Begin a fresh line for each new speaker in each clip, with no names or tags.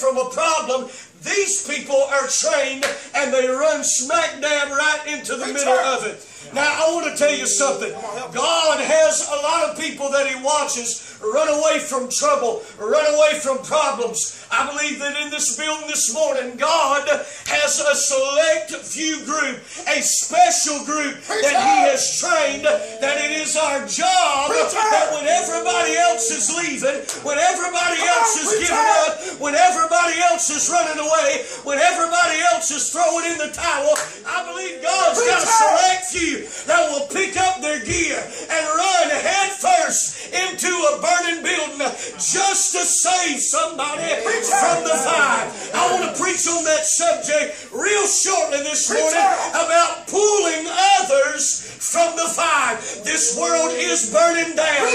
from a problem, these people are trained and they run smack dab right into the middle of it. Now, I want to tell you something. God has a lot of people that He watches run away from trouble, run away from problems. I believe that in this building this morning, God has a select few group, a special group that He has trained, that it is our job that when everybody else is leaving, when everybody else is giving up, when everybody else is running away, when everybody else is throwing in the towel, I believe God's got a select few that will pick up their gear and run head first into a burning building just to save somebody from the fire. I want to preach on that subject real shortly this morning about pulling others from the fire. This world is burning down.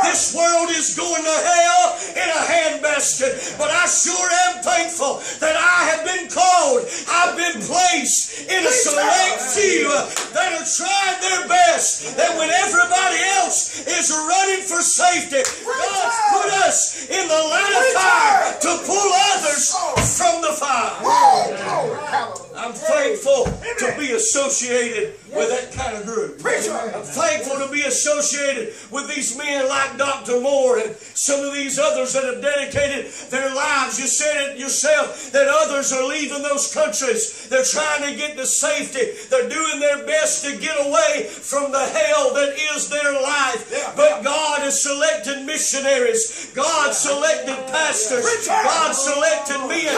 This world is going to hell in a handbasket. But I sure am thankful that I have been called. I've been placed in a select few that are trying their best. That when everybody else is running for safety, God's put us in the line of fire to pull others from the fire. I'm thankful to be associated with that kind of group. I'm thankful to be associated with these men like Dr. Moore and some of these others that have dedicated their lives. You said it yourself that others are leaving those countries. They're trying to get to safety. They're doing their best to get away from the hell that is their life. But God has selected missionaries. God selected pastors. God selected men.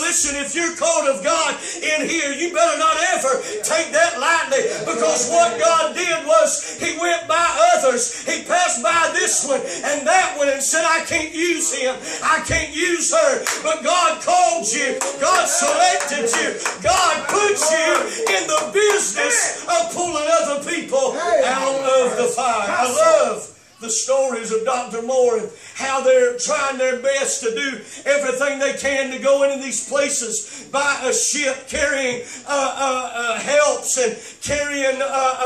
Listen, if you're called of God in here, you better not ever take that lightly, because what God did was He went by others. He passed by this one and that one and said, I can't use him, I can't use her. But God called you, God selected you, God put you in the business of pulling other people out of the fire. I love the stories of Dr. Moore and how they're trying their best to do everything they can to go into these places by a ship, carrying helps and carrying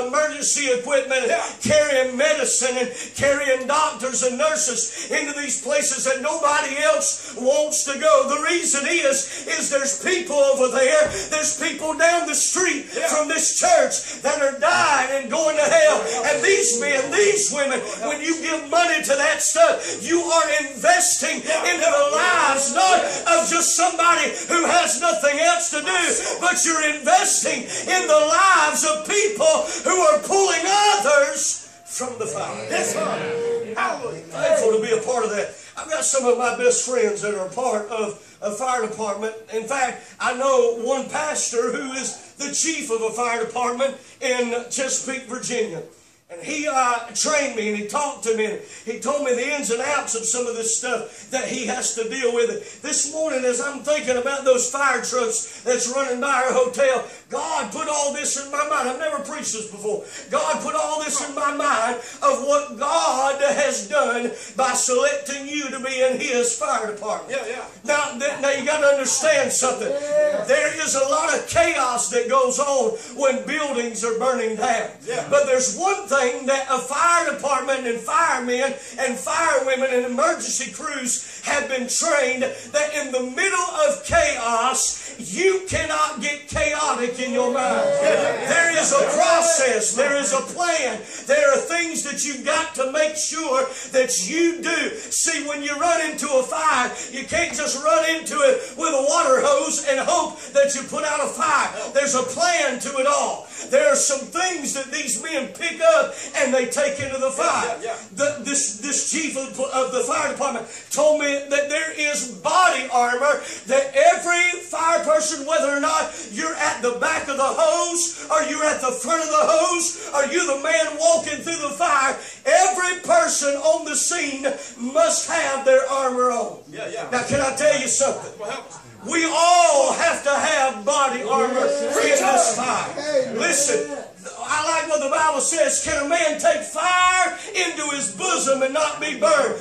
emergency equipment, and carrying medicine and carrying doctors and nurses into these places that nobody else wants to go. The reason is there's people over there, there's people down the street from this church that are dying and going to hell. And these men, these women, when you give money to that stuff, you are investing into the lives not of just somebody who has nothing else to do, but you're investing in the lives of people who are pulling others from the fire. Yes, thankful to be a part of that. I've got some of my best friends that are a part of a fire department. In fact, I know one pastor who is the chief of a fire department in Chesapeake, Virginia. And he trained me and he talked to me and he told me the ins and outs of some of this stuff that he has to deal with. This morning, as I'm thinking about those fire trucks that's running by our hotel, God put all this in my mind. I've never preached this before. God put all this in my mind of what God has done by selecting you to be in His fire department. Now you got to understand something. There is a lot of chaos that goes on when buildings are burning down. But there's one thing that a fire department and firemen and firewomen and emergency crews have been trained, that in the middle of chaos, you cannot get chaotic in your mind. There is a process. There is a plan. There are things that you've got to make sure that you do. See, when you run into a fire, you can't just run into it with a water hose and hope that you put out a fire. There's a plan to it all. There are some things that these men pick up and they take into the fire. This chief of the fire department told me that there is body armor that every fire person, whether or not you're at the back of the hose or you're at the front of the hose or you're the man walking through the fire, every person on the scene must have their armor on. Now, can I tell you something? We all have to have body armor in this fire. Listen, I like what the Bible says. Can a man take fire into his bosom and not be burned?